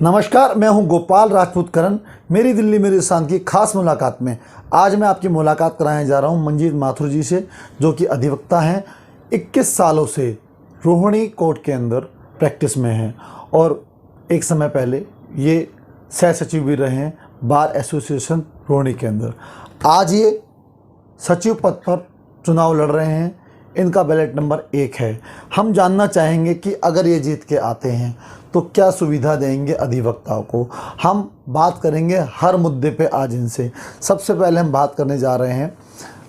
नमस्कार, मैं हूं गोपाल राजपूत करण। मेरी दिल्ली मेरी शान की खास मुलाकात में आज मैं आपकी मुलाकात कराने जा रहा हूं मंजीत माथुर जी से, जो कि अधिवक्ता हैं। 21 सालों से रोहिणी कोर्ट के अंदर प्रैक्टिस में हैं और एक समय पहले ये सह सचिव भी रहे हैं बार एसोसिएशन रोहिणी के अंदर। आज ये सचिव पद पर चुनाव लड़ रहे हैं। इनका बैलेट नंबर 1 है। हम जानना चाहेंगे कि अगर ये जीत के आते हैं तो क्या सुविधा देंगे अधिवक्ताओं को। हम बात करेंगे हर मुद्दे पे आज इनसे। सबसे पहले हम बात करने जा रहे हैं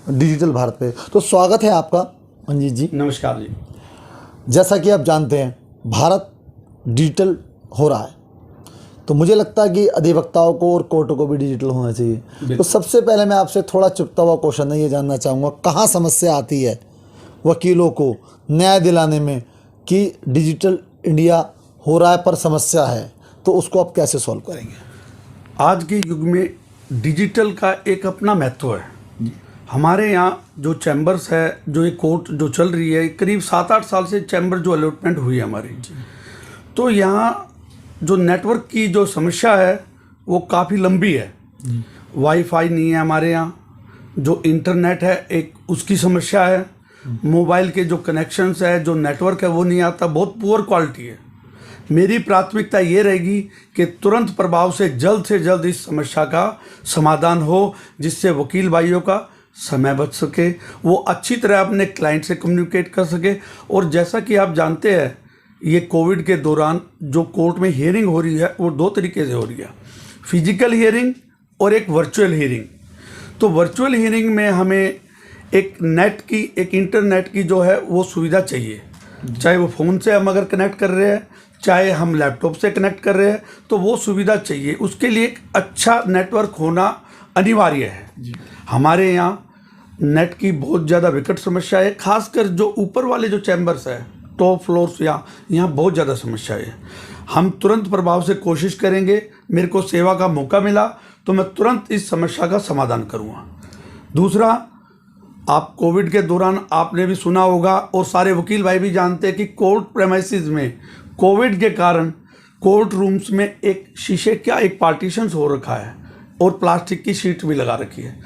डिजिटल भारत पे। तो स्वागत है आपका मंजीत जी। नमस्कार जी। जैसा कि आप जानते हैं भारत डिजिटल हो रहा है, तो मुझे लगता है कि अधिवक्ताओं को और कोर्टों को भी डिजिटल होना चाहिए। तो सबसे पहले मैं आपसे थोड़ा चुभता हुआ क्वेश्चन है, ये जानना चाहूँगा कहाँ समस्या आती है वकीलों को न्याय दिलाने में कि डिजिटल इंडिया हो रहा है पर समस्या है, तो उसको आप कैसे सॉल्व करेंगे? आज के युग में डिजिटल का एक अपना महत्व है। हमारे यहाँ जो चैम्बर्स है, जो एक कोर्ट जो चल रही है, करीब 7-8 साल से चैम्बर जो अलॉटमेंट हुई है हमारी, तो यहाँ जो नेटवर्क की जो समस्या है वो काफ़ी लंबी है। वाईफाई नहीं है हमारे यहाँ, जो इंटरनेट है एक उसकी समस्या है, मोबाइल के जो कनेक्शंस है, जो नेटवर्क है वो नहीं आता, बहुत पुअर क्वालिटी है। मेरी प्राथमिकता ये रहेगी कि तुरंत प्रभाव से जल्द इस समस्या का समाधान हो, जिससे वकील भाइयों का समय बच सके, वो अच्छी तरह अपने क्लाइंट से कम्युनिकेट कर सके। और जैसा कि आप जानते हैं, ये कोविड के दौरान जो कोर्ट में हियरिंग हो रही है वो 2 तरीके से हो रही है, फिजिकल हियरिंग और एक वर्चुअल हियरिंग। तो वर्चुअल हियरिंग में हमें एक नेट की, एक इंटरनेट की जो है वो सुविधा चाहिए। चाहे वो फ़ोन से हम अगर कनेक्ट कर रहे हैं, चाहे हम लैपटॉप से कनेक्ट कर रहे हैं, तो वो सुविधा चाहिए। उसके लिए एक अच्छा नेटवर्क होना अनिवार्य है। हमारे यहाँ नेट की बहुत ज़्यादा विकट समस्या है, खासकर जो ऊपर वाले जो चैम्बर्स है, टॉप फ्लोर्स, यहाँ बहुत ज़्यादा समस्या है। हम तुरंत प्रभाव से कोशिश करेंगे। मेरे को सेवा का मौका मिला तो मैं तुरंत इस समस्या का समाधान करूँगा। दूसरा, आप कोविड के दौरान आपने भी सुना होगा और सारे वकील भाई भी जानते हैं कि कोर्ट प्रेमाइसिस में कोविड के कारण कोर्ट रूम्स में एक शीशे का एक पार्टीशंस हो रखा है और प्लास्टिक की शीट भी लगा रखी है,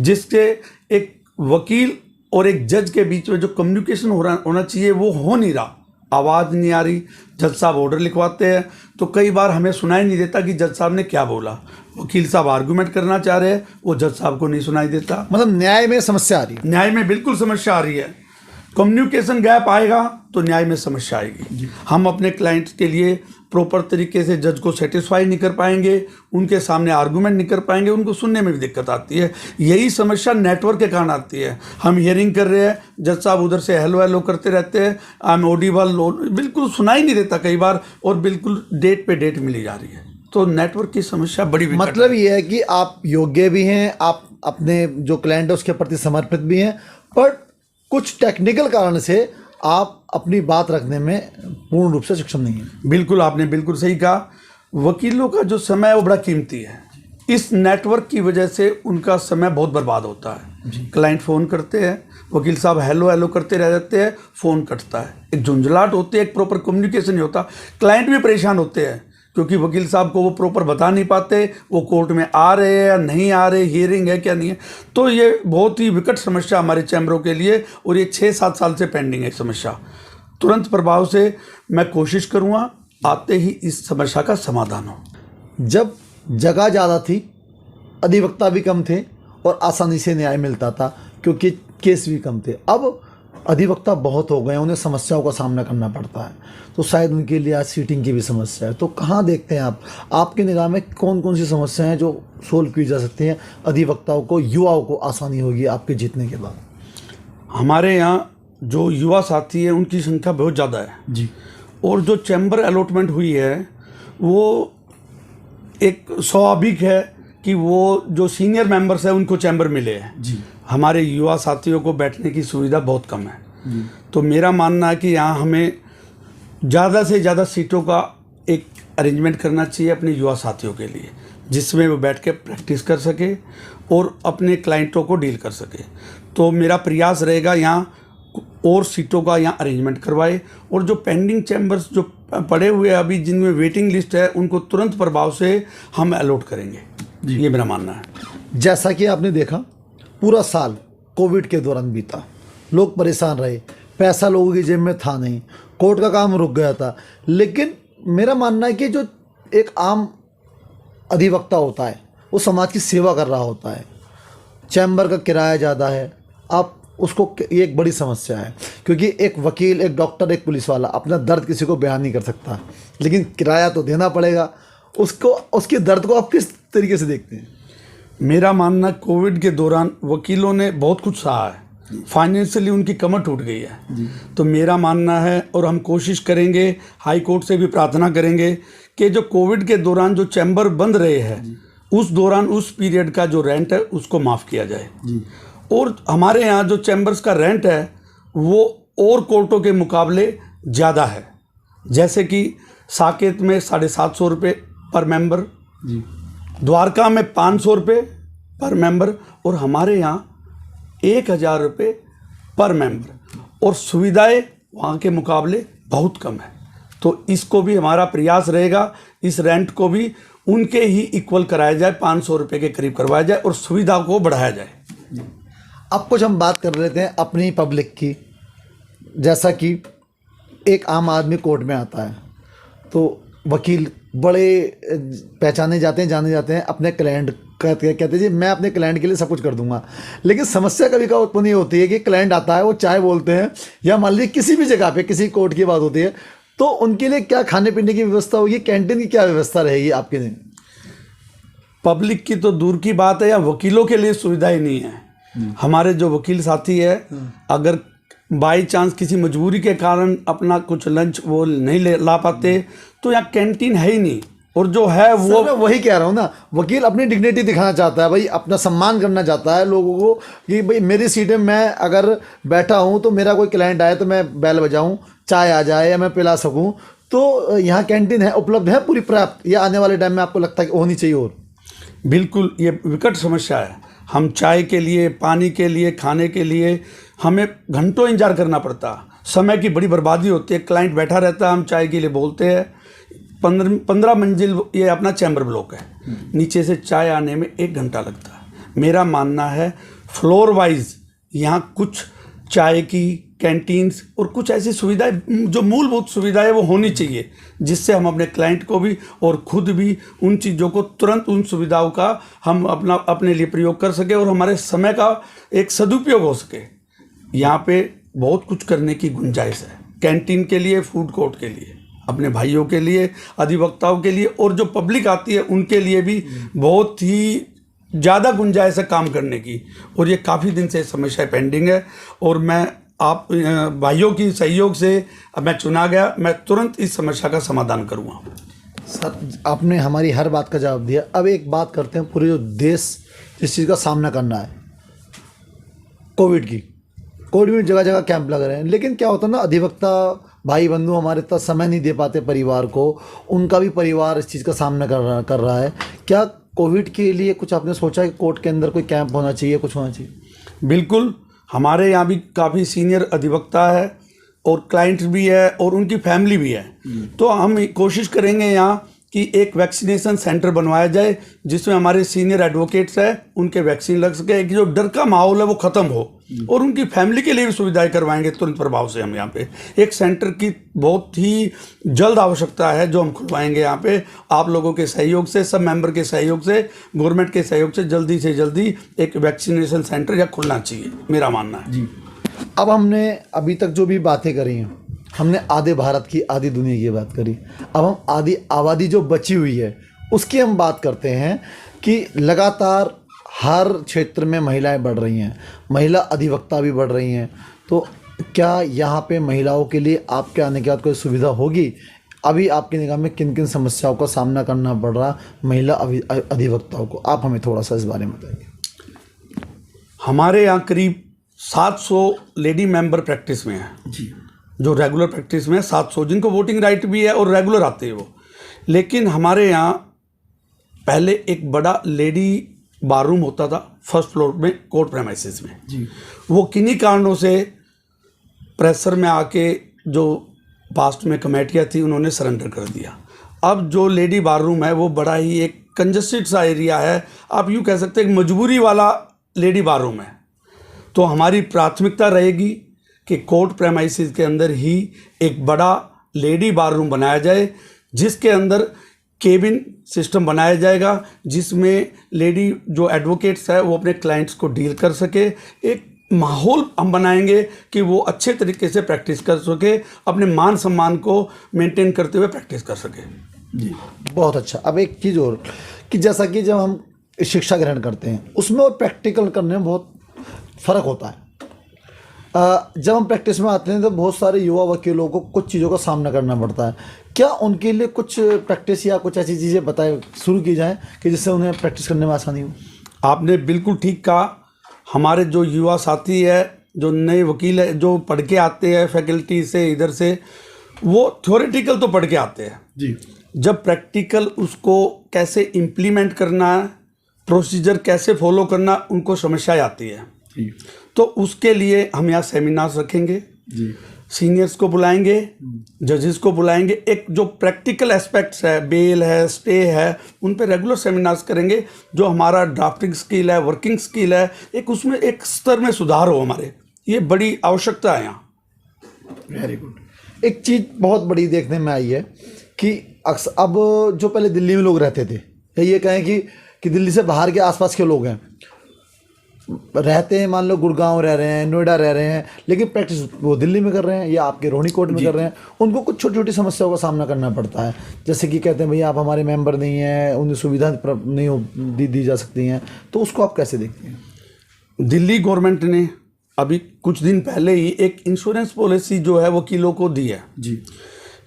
जिससे एक वकील और एक जज के बीच में जो कम्युनिकेशन होना चाहिए वो हो नहीं रहा। आवाज़ नहीं आ रही। जज साहब ऑर्डर लिखवाते हैं तो कई बार हमें सुनाई नहीं देता कि जज साहब ने क्या बोला। वकील साहब आर्गूमेंट करना चाह रहे हैं, वो जज साहब को नहीं सुनाई देता। मतलब न्याय में समस्या आ रही है। न्याय में बिल्कुल समस्या आ रही है। कम्युनिकेशन गैप आएगा तो न्याय में समस्या आएगी। हम अपने क्लाइंट्स के लिए प्रॉपर तरीके से जज को सेटिस्फाई नहीं कर पाएंगे, उनके सामने आर्गूमेंट नहीं कर पाएंगे, उनको सुनने में भी दिक्कत आती है। यही समस्या नेटवर्क के कारण आती है। हम हियरिंग कर रहे हैं, जज साहब उधर से हेलो हेलो करते रहते हैं, आई एम ऑडिबल, बिल्कुल सुनाई नहीं देता कई बार, और बिल्कुल डेट पे डेट मिली जा रही है। तो नेटवर्क की समस्या बड़ी विकट है। मतलब ये है कि आप योग्य भी हैं, आप अपने जो क्लाइंट है उसके प्रति समर्पित भी हैं, पर कुछ टेक्निकल कारण से आप अपनी बात रखने में पूर्ण रूप से सक्षम नहीं है। बिल्कुल, आपने बिल्कुल सही कहा। वकीलों का जो समय है वो बड़ा कीमती है। इस नेटवर्क की वजह से उनका समय बहुत बर्बाद होता है। क्लाइंट फ़ोन करते हैं, वकील साहब हेलो हेलो करते रह जाते हैं, फ़ोन कटता है, एक झुंझलाहट होती है, एक प्रॉपर कम्युनिकेशन नहीं होता। क्लाइंट भी परेशान होते हैं क्योंकि वकील साहब को वो प्रॉपर बता नहीं पाते वो कोर्ट में आ रहे हैं या नहीं आ रहे, हियरिंग है क्या नहीं है। तो ये बहुत ही विकट समस्या हमारे चैम्बरों के लिए, और ये 6-7 साल से पेंडिंग है समस्या। तुरंत प्रभाव से मैं कोशिश करूँगा आते ही इस समस्या का समाधान हो। जब जगह ज़्यादा थी, अधिवक्ता भी कम थे और आसानी से न्याय मिलता था क्योंकि केस भी कम थे। अब अधिवक्ता बहुत हो गए, उन्हें समस्याओं का सामना करना पड़ता है, तो शायद उनके लिए आज सीटिंग की भी समस्या है। तो कहाँ देखते हैं आप, आपकी निगाह में कौन कौन सी समस्याएं हैं जो सोल्व की जा सकती हैं, अधिवक्ताओं को, युवाओं को आसानी होगी आपके जीतने के बाद? हमारे यहाँ जो युवा साथी हैं उनकी संख्या बहुत ज़्यादा है जी, और जो चैम्बर अलॉटमेंट हुई है वो एक स्वाभाविक है कि वो जो सीनियर मेंबर्स हैं उनको चैम्बर मिले हैं जी। हमारे युवा साथियों को बैठने की सुविधा बहुत कम है। तो मेरा मानना है कि यहाँ हमें ज़्यादा से ज़्यादा सीटों का एक अरेंजमेंट करना चाहिए अपने युवा साथियों के लिए, जिसमें वो बैठ के प्रैक्टिस कर सके और अपने क्लाइंटों को डील कर सके। तो मेरा प्रयास रहेगा यहाँ और सीटों का यहाँ अरेंजमेंट करवाए, और जो पेंडिंग चैम्बर्स जो पड़े हुए हैं अभी, जिनमें वेटिंग लिस्ट है, उनको तुरंत प्रभाव से हम अलॉट करेंगे। ये मेरा मानना है। जैसा कि आपने देखा, पूरा साल कोविड के दौरान बीता, लोग परेशान रहे, पैसा लोगों की जेब में था नहीं, कोर्ट का काम रुक गया था। लेकिन मेरा मानना है कि जो एक आम अधिवक्ता होता है वो समाज की सेवा कर रहा होता है। चैम्बर का किराया ज़्यादा है, आप उसको, ये एक बड़ी समस्या है, क्योंकि एक वकील, एक डॉक्टर, एक पुलिस वाला अपना दर्द किसी को बयान नहीं कर सकता, लेकिन किराया तो देना पड़ेगा उसको। उसके दर्द को आप किस तरीके से देखते हैं? मेरा मानना, कोविड के दौरान वकीलों ने बहुत कुछ सहा है, फाइनेंशियली उनकी कमर टूट गई है। तो मेरा मानना है, और हम कोशिश करेंगे, हाई कोर्ट से भी प्रार्थना करेंगे कि जो कोविड के दौरान जो चैम्बर बंद रहे हैं, उस दौरान उस पीरियड का जो रेंट है उसको माफ़ किया जाए। और हमारे यहाँ जो चैम्बर्स का रेंट है वो और कोर्टों के मुकाबले ज़्यादा है। जैसे कि साकेत में 750 रुपये पर मेंबर, द्वारका में 500 रुपये पर मेंबर, और हमारे यहाँ 1000 रुपये पर मेंबर, और सुविधाएं वहाँ के मुकाबले बहुत कम है। तो इसको भी हमारा प्रयास रहेगा, इस रेंट को भी उनके ही इक्वल कराया जाए, 500 रुपये के करीब करवाया जाए और सुविधा को बढ़ाया जाए। अब कुछ हम बात कर लेते हैं अपनी पब्लिक की। जैसा कि एक आम आदमी कोर्ट में आता है तो वकील बड़े पहचाने जाते हैं, जाने जाते हैं, अपने क्लाइंट कहते हैं जी मैं अपने क्लाइंट के लिए सब कुछ कर दूंगा। लेकिन समस्या कभी का उत्पन्न ये होती है कि क्लाइंट आता है, वो चाय बोलते हैं, या मान लीजिए किसी भी जगह पे किसी कोर्ट की बात होती है, तो उनके लिए क्या खाने पीने की व्यवस्था होगी, कैंटीन की क्या व्यवस्था रहेगी आपके लिए? पब्लिक की तो दूर की बात है, या वकीलों के लिए सुविधाएं नहीं है। हमारे जो वकील साथी है, अगर बाई चांस किसी मजबूरी के कारण अपना कुछ लंच वो नहीं ला पाते, तो यहाँ कैंटीन है ही नहीं, और जो है वो, मैं वही कह रहा हूँ ना, वकील अपनी डिग्निटी दिखाना चाहता है भाई, अपना सम्मान करना चाहता है लोगों को कि भाई मेरी सीट में मैं अगर बैठा हूँ तो मेरा कोई क्लाइंट आए तो मैं बेल बजाऊँ, चाय आ जाए या मैं पिला सकूँ। तो यहाँ कैंटीन है, उपलब्ध है पूरी पर्याप्त, या आने वाले टाइम में आपको लगता है कि होनी चाहिए? और बिल्कुल ये विकट समस्या है। हम चाय के लिए, पानी के लिए, खाने के लिए हमें घंटों इंतजार करना पड़ता, समय की बड़ी बर्बादी होती है। क्लाइंट बैठा रहता है, हम चाय के लिए बोलते हैं, 15 मंजिल ये अपना चैम्बर ब्लॉक है, नीचे से चाय आने में 1 घंटा लगता है। मेरा मानना है फ्लोर वाइज यहाँ कुछ चाय की कैंटीन्स और कुछ ऐसी सुविधाएं, जो मूलभूत सुविधाएं वो होनी चाहिए, जिससे हम अपने क्लाइंट को भी और खुद भी उन चीज़ों को तुरंत, उन सुविधाओं का हम अपने लिए प्रयोग कर सके और हमारे समय का एक सदुपयोग हो सके। यहाँ पे बहुत कुछ करने की गुंजाइश है, कैंटीन के लिए, फूड कोर्ट के लिए, अपने भाइयों के लिए, अधिवक्ताओं के लिए, और जो पब्लिक आती है उनके लिए भी बहुत ही ज़्यादा गुंजाइश है काम करने की। और ये काफ़ी दिन से समस्या पेंडिंग है, और मैं आप भाइयों की सहयोग से अब मैं चुना गया, मैं तुरंत इस समस्या का समाधान करूँगा। सर, आपने हमारी हर बात का जवाब दिया। अब एक बात करते हैं, पूरे जो देश जिस चीज़ का सामना करना है, कोविड की, कोविड में जगह जगह कैंप लग रहे हैं, लेकिन क्या होता है ना, अधिवक्ता भाई बंधु हमारे इतना समय नहीं दे पाते परिवार को, उनका भी परिवार इस चीज़ का सामना कर रहा है। क्या कोविड के लिए कुछ आपने सोचा कि कोर्ट के अंदर कोई कैंप होना चाहिए, कुछ होना चाहिए? बिल्कुल, हमारे यहाँ भी काफ़ी सीनियर अधिवक्ता है और क्लाइंट्स भी है और उनकी फैमिली भी है। तो हम कोशिश करेंगे यहाँ कि एक वैक्सीनेशन सेंटर बनवाया जाए, जिसमें हमारे सीनियर एडवोकेट्स हैं, उनके वैक्सीन लग सके, कि जो डर का माहौल है वो ख़त्म हो, और उनकी फैमिली के लिए भी सुविधाएं करवाएंगे तुरंत प्रभाव से। हम यहाँ पे एक सेंटर की बहुत ही जल्द आवश्यकता है, जो हम खुलवाएंगे यहाँ पे आप लोगों के सहयोग से, सब मेंबर के सहयोग से, गवर्नमेंट के सहयोग से जल्दी एक वैक्सीनेशन सेंटर यहाँ खुलना चाहिए, मेरा मानना है जी। अब हमने अभी तक जो भी बातें करी हैं, हमने आधे भारत की, आधी दुनिया की बात करी। अब हम आधी आबादी जो बची हुई है उसकी हम बात करते हैं कि लगातार हर क्षेत्र में महिलाएं बढ़ रही हैं, महिला अधिवक्ता भी बढ़ रही हैं। तो क्या यहाँ पे महिलाओं के लिए आपके आने के बाद कोई सुविधा होगी? अभी आपकी निगाह में किन किन समस्याओं का सामना करना पड़ रहा महिला अधिवक्ताओं को, आप हमें थोड़ा सा इस बारे में बताइए। हमारे यहाँ करीब 700 लेडी मेंबर प्रैक्टिस में है जी, जो रेगुलर प्रैक्टिस में 700, जिनको वोटिंग राइट भी है और रेगुलर आते हैं वो। लेकिन हमारे यहाँ पहले एक बड़ा लेडी बाथरूम होता था फर्स्ट फ्लोर में कोर्ट प्रेमाइसिस में जी। वो किन्हीं कारणों से प्रेशर में आके जो पास्ट में कमेटियाँ थी उन्होंने सरेंडर कर दिया। अब जो लेडी बाथरूम है वो बड़ा ही एक कंजस्टेड सा एरिया है, आप यूँ कह सकते हैं एक मजबूरी वाला लेडी बाथरूम है। तो हमारी प्राथमिकता रहेगी कि कोर्ट प्रेमाइसिस के अंदर ही एक बड़ा लेडी बाथरूम बनाया जाए, जिसके अंदर केबिन सिस्टम बनाया जाएगा, जिसमें लेडी जो एडवोकेट्स है वो अपने क्लाइंट्स को डील कर सके। एक माहौल हम बनाएंगे कि वो अच्छे तरीके से प्रैक्टिस कर सके, अपने मान सम्मान को मेंटेन करते हुए प्रैक्टिस कर सके। जी, बहुत अच्छा। अब एक चीज़ और कि जैसा कि जब हम शिक्षा ग्रहण करते हैं उसमें और प्रैक्टिकल करने में बहुत फ़र्क होता है। जब हम प्रैक्टिस में आते हैं तो बहुत सारे युवा वकीलों को कुछ चीज़ों का सामना करना पड़ता है। क्या उनके लिए कुछ प्रैक्टिस या कुछ ऐसी चीज़ें बताए शुरू की जाएं कि जिससे उन्हें प्रैक्टिस करने में आसानी हो? आपने बिल्कुल ठीक कहा। हमारे जो युवा साथी है, जो नए वकील है, जो पढ़ के आते हैं फैकल्टी से इधर से, वो थ्योरेटिकल तो पढ़ के आते हैं जी। जब प्रैक्टिकल उसको कैसे इम्प्लीमेंट करना है, प्रोसीजर कैसे फॉलो करना, उनको समस्याएं आती है। तो उसके लिए हम यहाँ सेमिनार्स रखेंगे जी। सीनियर्स को बुलाएंगे, जजेस को बुलाएंगे। एक जो प्रैक्टिकल एस्पेक्ट्स है, बेल है, स्टे है, उन पे रेगुलर सेमिनार्स करेंगे। जो हमारा ड्राफ्टिंग स्किल है, वर्किंग स्किल है, एक उसमें एक स्तर में सुधार हो हमारे, ये बड़ी आवश्यकता है यहाँ। Very good. एक चीज़ बहुत बड़ी देखने में आई है कि अब जो पहले दिल्ली में लोग रहते थे, या ये कहें कि दिल्ली से बाहर के आसपास के लोग हैं, रहते हैं, मान लो गुड़गांव रह रहे हैं, नोएडा रह रहे हैं, लेकिन प्रैक्टिस वो दिल्ली में कर रहे हैं या आपके रोहिणी कोर्ट में कर रहे हैं, उनको कुछ छोटी छोटी समस्याओं का सामना करना पड़ता है। जैसे कि कहते हैं भैया आप हमारे मेंबर नहीं हैं, उन्हें सुविधा नहीं दी जा सकती हैं, तो उसको आप कैसे देखते हैं? दिल्ली गवर्नमेंट ने अभी कुछ दिन पहले ही एक इंश्योरेंस पॉलिसी जो है वकीलों को दी है जी,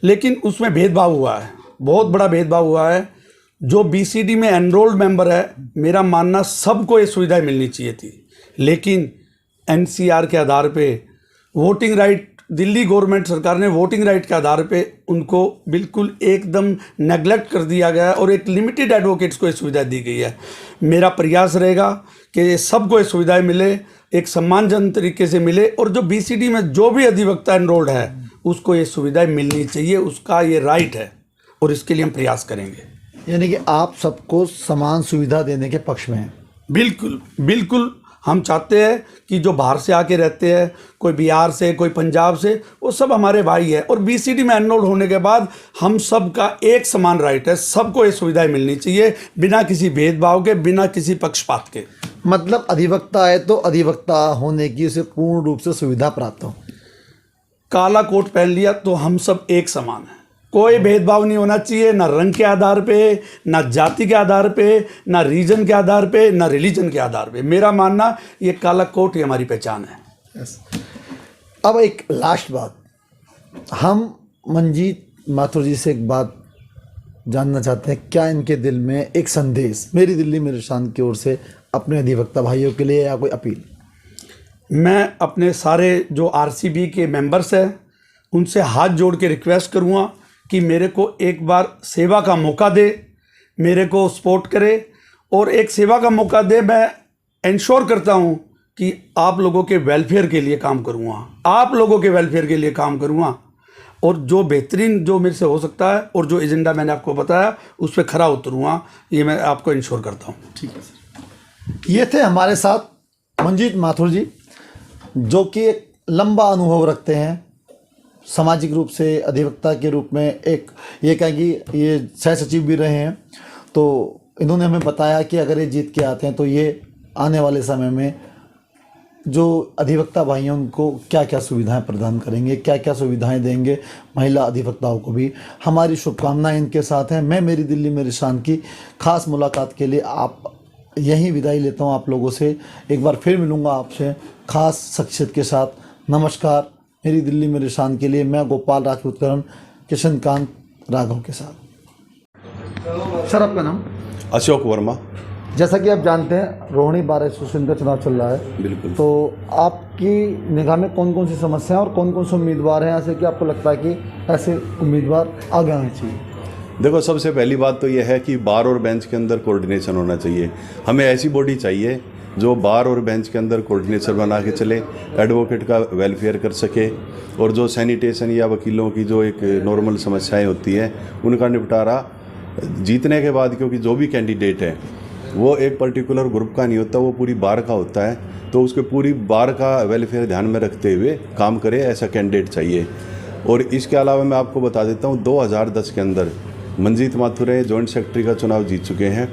लेकिन उसमें भेदभाव हुआ है, बहुत बड़ा भेदभाव हुआ है। जो बीसीडी में एनरोल्ड मेंबर है, मेरा मानना सबको ये सुविधाएं मिलनी चाहिए थी, लेकिन एनसीआर के आधार पे, वोटिंग राइट, दिल्ली गवर्नमेंट सरकार ने वोटिंग राइट के आधार पे उनको बिल्कुल एकदम नेग्लेक्ट कर दिया गया है और एक लिमिटेड एडवोकेट्स को ये सुविधा दी गई है। मेरा प्रयास रहेगा कि सबको ये सुविधाएं मिले, एक सम्मानजनक तरीके से मिले, और जो बीसीडी में जो भी अधिवक्ता एनरोल्ड है उसको ये सुविधाएं मिलनी चाहिए, उसका ये राइट है, और इसके लिए हम प्रयास करेंगे। यानी कि आप सबको समान सुविधा देने के पक्ष में हैं? बिल्कुल बिल्कुल। हम चाहते हैं कि जो बाहर से आके रहते हैं, कोई बिहार से, कोई पंजाब से, वो सब हमारे भाई है, और बीसीडी में एनरोल होने के बाद हम सब का एक समान राइट है, सबको ये सुविधाएं मिलनी चाहिए, बिना किसी भेदभाव के, बिना किसी पक्षपात के। मतलब अधिवक्ता है तो अधिवक्ता होने की उसे पूर्ण रूप से सुविधा प्राप्त हो। काला कोट पहन लिया तो हम सब एक समान हैं, कोई भेदभाव नहीं होना चाहिए, ना रंग के आधार पे, ना जाति के आधार पे, ना रीजन के आधार पे, ना रिलीजन के आधार पे। मेरा मानना ये काला कोट ही हमारी पहचान है। yes. अब एक लास्ट बात, हम मंजीत माथुर जी से एक बात जानना चाहते हैं, क्या इनके दिल में एक संदेश मेरी दिल्ली मेरे शान की ओर से अपने अधिवक्ता भाइयों के लिए, या कोई अपील? मैं अपने सारे जो आरसीबी के मेंबर्स हैं उनसे हाथ जोड़ के रिक्वेस्ट करूँगा कि मेरे को एक बार सेवा का मौका दे, मेरे को सपोर्ट करे, और एक सेवा का मौका दे। मैं इंश्योर करता हूँ कि आप लोगों के वेलफेयर के लिए काम करूँगा, आप लोगों के वेलफेयर के लिए काम करूँगा, और जो बेहतरीन जो मेरे से हो सकता है और जो एजेंडा मैंने आपको बताया उस पर खरा उतरूँगा, ये मैं आपको इंश्योर करता हूँ। ठीक है सर। ये थे हमारे साथ मंजीत माथुर जी, जो कि एक लंबा अनुभव रखते हैं सामाजिक रूप से, अधिवक्ता के रूप में। एक ये कहें कि ये सह सचिव भी रहे हैं, तो इन्होंने हमें बताया कि अगर ये जीत के आते हैं तो ये आने वाले समय में जो अधिवक्ता भाइयों को क्या क्या सुविधाएं प्रदान करेंगे, क्या क्या सुविधाएं देंगे महिला अधिवक्ताओं को भी। हमारी शुभकामनाएं इनके साथ हैं। मैं मेरी दिल्ली मेरी शान की खास मुलाकात के लिए आप यहीं विदाई लेता हूं आप लोगों से। एक बार फिर मिलूंगा आपसे खास शख्सियत के साथ। नमस्कार। मेरी दिल्ली मेरी शान के लिए मैं गोपाल राजपूतकरण, किशनकांत राघव के साथ। सर, आपका नाम? अशोक वर्मा। जैसा कि आप जानते हैं रोहिणी बार एसोसिएशन का चुनाव चल रहा है, बिल्कुल। तो आपकी निगाह में कौन कौन सी समस्याएं और कौन कौन से उम्मीदवार हैं ऐसे कि आपको लगता है कि ऐसे उम्मीदवार आगे आने चाहिए? देखो, सबसे पहली बात तो यह है कि बार और बेंच के अंदर कोऑर्डिनेशन होना चाहिए। हमें ऐसी बॉडी चाहिए जो बार और बेंच के अंदर कोऑर्डिनेशन बना के चले, एडवोकेट का वेलफेयर कर सके, और जो सैनिटेशन या वकीलों की जो एक नॉर्मल समस्याएं होती हैं उनका निपटारा जीतने के बाद, क्योंकि जो भी कैंडिडेट है वो एक पर्टिकुलर ग्रुप का नहीं होता, वो पूरी बार का होता है, तो उसके पूरी बार का वेलफेयर ध्यान में रखते हुए काम करे, ऐसा कैंडिडेट चाहिए। और इसके अलावा मैं आपको बता देता हूँ 2010 के अंदर मंजीत माथुर जॉइंट सेक्रेटरी का चुनाव जीत चुके हैं।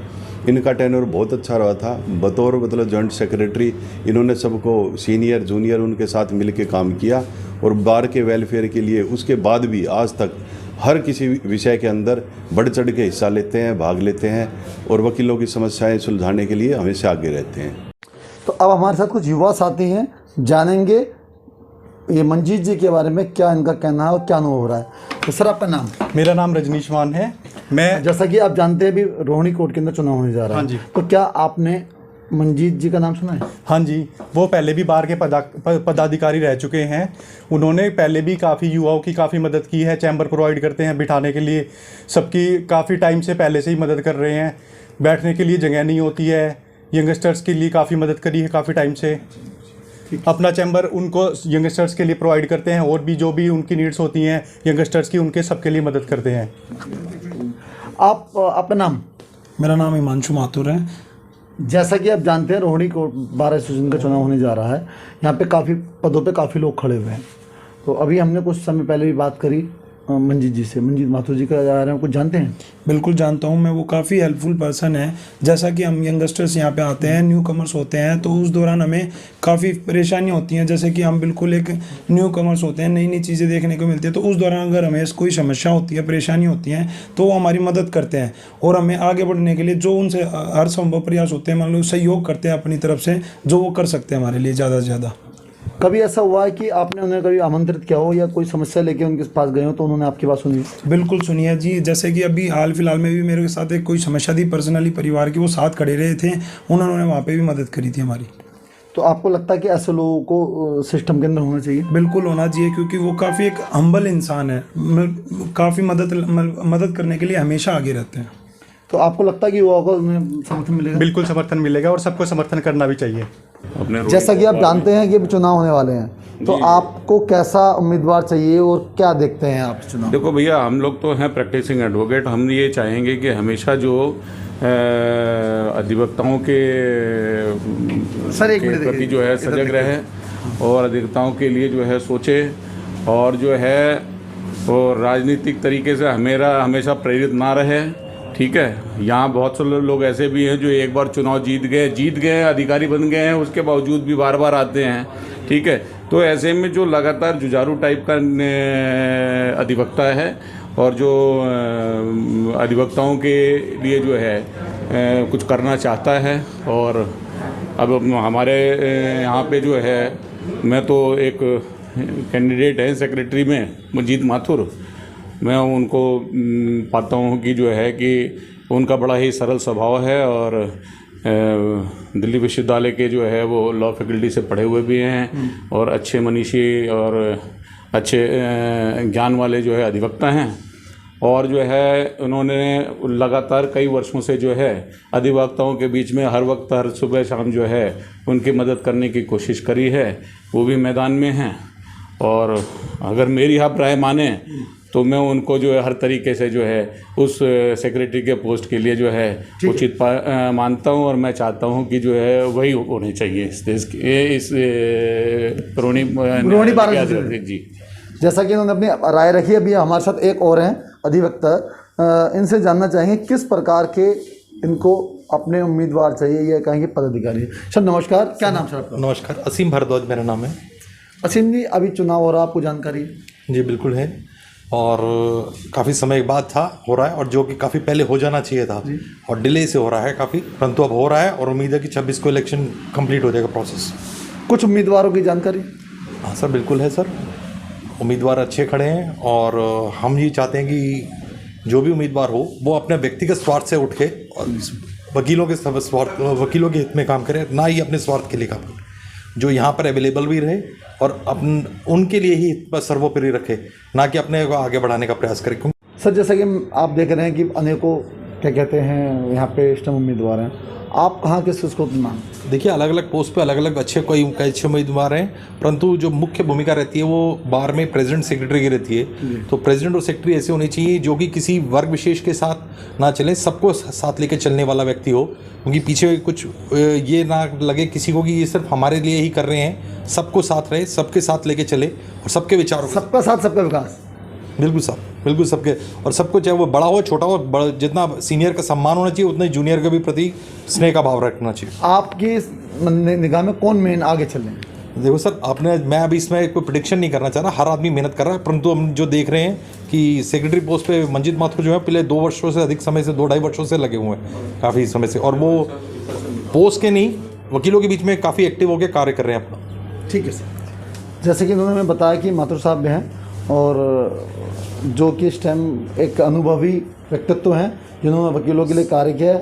इनका टेन्योर बहुत अच्छा रहा था बतौर मतलब जॉइंट सेक्रेटरी। इन्होंने सबको सीनियर जूनियर उनके साथ मिलकर काम किया और बार के वेलफेयर के लिए उसके बाद भी आज तक हर किसी विषय के अंदर बढ़ चढ़ के हिस्सा लेते हैं, भाग लेते हैं और वकीलों की समस्याएं सुलझाने के लिए हमेशा आगे रहते हैं। तो अब हमारे साथ कुछ युवा साथी हैं, जानेंगे ये मंजीत जी के बारे में क्या इनका कहना है और क्या अनुभव हो रहा है। तो सर, आपका नाम? मेरा नाम रजनीश मान है। मैं जैसा कि आप जानते हैं अभी रोहिणी कोर्ट के अंदर चुनाव होने जा रहा है। हाँ जी। तो क्या आपने मंजीत जी का नाम सुना है? हाँ जी, वो पहले भी बार के पदाधिकारी रह चुके हैं। उन्होंने पहले भी काफ़ी युवाओं की काफ़ी मदद की है, चैम्बर प्रोवाइड करते हैं बिठाने के लिए, सबकी काफ़ी टाइम से पहले से ही मदद कर रहे हैं। बैठने के लिए जगह नहीं होती है, यंगस्टर्स के लिए काफ़ी मदद करी है काफ़ी टाइम से। अपना चैम्बर उनको यंगस्टर्स के लिए प्रोवाइड करते हैं और भी जो भी उनकी नीड्स होती हैं यंगस्टर्स की, उनके सबके लिए मदद करते हैं। आप अपना नाम? मेरा नाम हिमांशु माथुर है। जैसा कि आप जानते हैं रोहिणी कोर्ट बार एसोसिएशन का चुनाव होने जा रहा है। यहाँ पे काफ़ी पदों पे काफ़ी लोग खड़े हुए हैं। तो अभी हमने कुछ समय पहले भी बात करी मंजीत जी से। मंजीत माथुर जी का जा रहे हैं, कुछ जानते हैं? बिल्कुल जानता हूँ मैं, वो काफ़ी हेल्पफुल पर्सन है। जैसा कि हम यंगस्टर्स यहाँ पे आते हैं, न्यू कमर्स होते हैं, तो उस दौरान हमें काफ़ी परेशानियाँ होती हैं। जैसे कि हम बिल्कुल एक न्यू कमर्स होते हैं, नई नई चीज़ें देखने को मिलती है, तो उस दौरान अगर हमें कोई समस्या होती है, परेशानी होती है, तो वो हमारी मदद करते हैं और हमें आगे बढ़ने के लिए जो उनसे हर संभव प्रयास होते हैं, मान लो सहयोग करते हैं अपनी तरफ से, जो वो कर सकते हैं हमारे लिए ज़्यादा से ज़्यादा। कभी ऐसा हुआ है कि आपने उन्हें कभी आमंत्रित किया हो या कोई समस्या लेके उनके पास गए हो तो उन्होंने आपकी बात सुनी? बिल्कुल सुनिए जी। जैसे कि अभी हाल फिलहाल में भी मेरे साथ एक कोई समस्या थी पर्सनली परिवार की, वो साथ खड़े रहे थे, उन्होंने वहाँ पे भी मदद करी थी हमारी। तो आपको लगता है कि ऐसे लोगों को सिस्टम के अंदर होना चाहिए? बिल्कुल होना चाहिए, क्योंकि वो काफ़ी एक हम्बल इंसान है, काफ़ी मदद करने के लिए हमेशा आगे रहते हैं। तो आपको लगता है कि युवाओं को उन्हें समर्थन मिलेगा? बिल्कुल समर्थन मिलेगा और सबको समर्थन करना भी चाहिए। जैसा कि आप जानते हैं कि अभी चुनाव होने वाले हैं, तो आपको कैसा उम्मीदवार चाहिए और क्या देखते हैं आप चुनाव? देखो भैया, हम लोग तो हैं प्रैक्टिसिंग एडवोकेट। हम ये चाहेंगे कि हमेशा जो अधिवक्ताओं के प्रति जो है सजग रहे और अधिवक्ताओं के लिए जो है सोचे, और जो है वो राजनीतिक तरीके से हमेशा प्रेरित ना रहे। ठीक है, यहाँ बहुत से लोग ऐसे भी हैं जो एक बार चुनाव जीत गए, अधिकारी बन गए हैं, उसके बावजूद भी बार बार आते हैं। ठीक है, तो ऐसे में जो लगातार जुझारू टाइप का अधिवक्ता है और जो अधिवक्ताओं के लिए जो है कुछ करना चाहता है, और अब हमारे यहाँ पे जो है, मैं तो एक कैंडिडेट है सेक्रेटरी में मंजीत माथुर, मैं उनको पाता हूँ कि जो है कि उनका बड़ा ही सरल स्वभाव है और दिल्ली विश्वविद्यालय के जो है वो लॉ फैकल्टी से पढ़े हुए भी हैं और अच्छे मनीषी और अच्छे ज्ञान वाले जो है अधिवक्ता हैं। और जो है उन्होंने लगातार कई वर्षों से जो है अधिवक्ताओं के बीच में हर वक्त हर सुबह शाम जो है उनकी मदद करने की कोशिश करी है, वो भी मैदान में हैं। और अगर मेरी आप राय माने तो मैं उनको जो है हर तरीके से जो है उस सेक्रेटरी के पोस्ट के लिए जो है उचित मानता हूं, और मैं चाहता हूं कि जो है वही होने चाहिए इस देश के इस रोहिणी बार जी। जैसा कि उन्होंने अपनी राय रखी है। अभी हमारे साथ एक और हैं अधिवक्ता, इनसे जानना चाहेंगे किस प्रकार के इनको अपने उम्मीदवार चाहिए या कहेंगे पदाधिकारी। सर नमस्कार, क्या नाम सर आपका? नमस्कार, असीम भारद्वाज मेरा नाम है। असीम जी, अभी चुनाव हो रहा है, आपको जानकारी है? जी बिल्कुल है, और काफ़ी समय बाद हो रहा है, और जो कि काफ़ी पहले हो जाना चाहिए था और डिले से हो रहा है काफ़ी, परंतु अब हो रहा है और उम्मीद है कि 26 को इलेक्शन कंप्लीट हो जाएगा प्रोसेस। कुछ उम्मीदवारों की जानकारी? हाँ सर, बिल्कुल है सर, उम्मीदवार अच्छे खड़े हैं और हम ये चाहते हैं कि जो भी उम्मीदवार हो वो अपने व्यक्तिगत स्वार्थ से उठ के और वकीलों के हित में काम करे, ना ही अपने स्वार्थ के लिए काम करे, जो यहाँ पर अवेलेबल भी रहे और उनके लिए ही सर्वोपरि रखे, ना कि अपने को आगे बढ़ाने का प्रयास करे। सर जैसा कि आप देख रहे हैं कि अनेकों क्या कहते हैं यहाँ पे स्टम उम्मीदवार हैं, आप कहाँ किस चीज़ को मानते? देखिए, अलग अलग पोस्ट पे अलग अलग कई अच्छे उम्मीदवार हैं, परंतु जो मुख्य भूमिका रहती है वो बार में प्रेसिडेंट सेक्रेटरी की रहती है। तो प्रेसिडेंट और सेक्रेटरी ऐसे होने चाहिए जो कि किसी वर्ग विशेष के साथ ना चलें, सबको साथ लेके चलने वाला व्यक्ति हो, क्योंकि पीछे कुछ ये ना लगे किसी को कि ये सिर्फ हमारे लिए ही कर रहे हैं। सबको साथ रहे, सबके साथ लेके चले और सबके विचारों सबका साथ सबका विकास। बिल्कुल साहब, बिल्कुल सबके, और सबको चाहे वो बड़ा हो छोटा हो, जितना सीनियर का सम्मान होना चाहिए उतना ही जूनियर के भी प्रति स्नेह का भाव रखना चाहिए। आपकी निगाह में कौन मेन आगे चल रहे हैं? देखो सर, मैं अभी इसमें कोई प्रेडिक्शन नहीं करना चाह रहा, हर आदमी मेहनत कर रहा है, परंतु हम जो देख रहे हैं कि सेक्रेटरी पोस्ट पे मंजीत माथुर जो है पिछले 2 वर्षों से अधिक समय से 2-2.5 वर्षों से लगे हुए हैं, काफ़ी समय से, और वो पोस्ट के नहीं वकीलों के बीच में काफ़ी एक्टिव होकर कार्य कर रहे हैं अपना। ठीक है सर, जैसे कि उन्होंने बताया कि माथुर साहब हैं और जो कि इस टाइम एक अनुभवी व्यक्तित्व हैं जिन्होंने वकीलों के लिए कार्य किया है।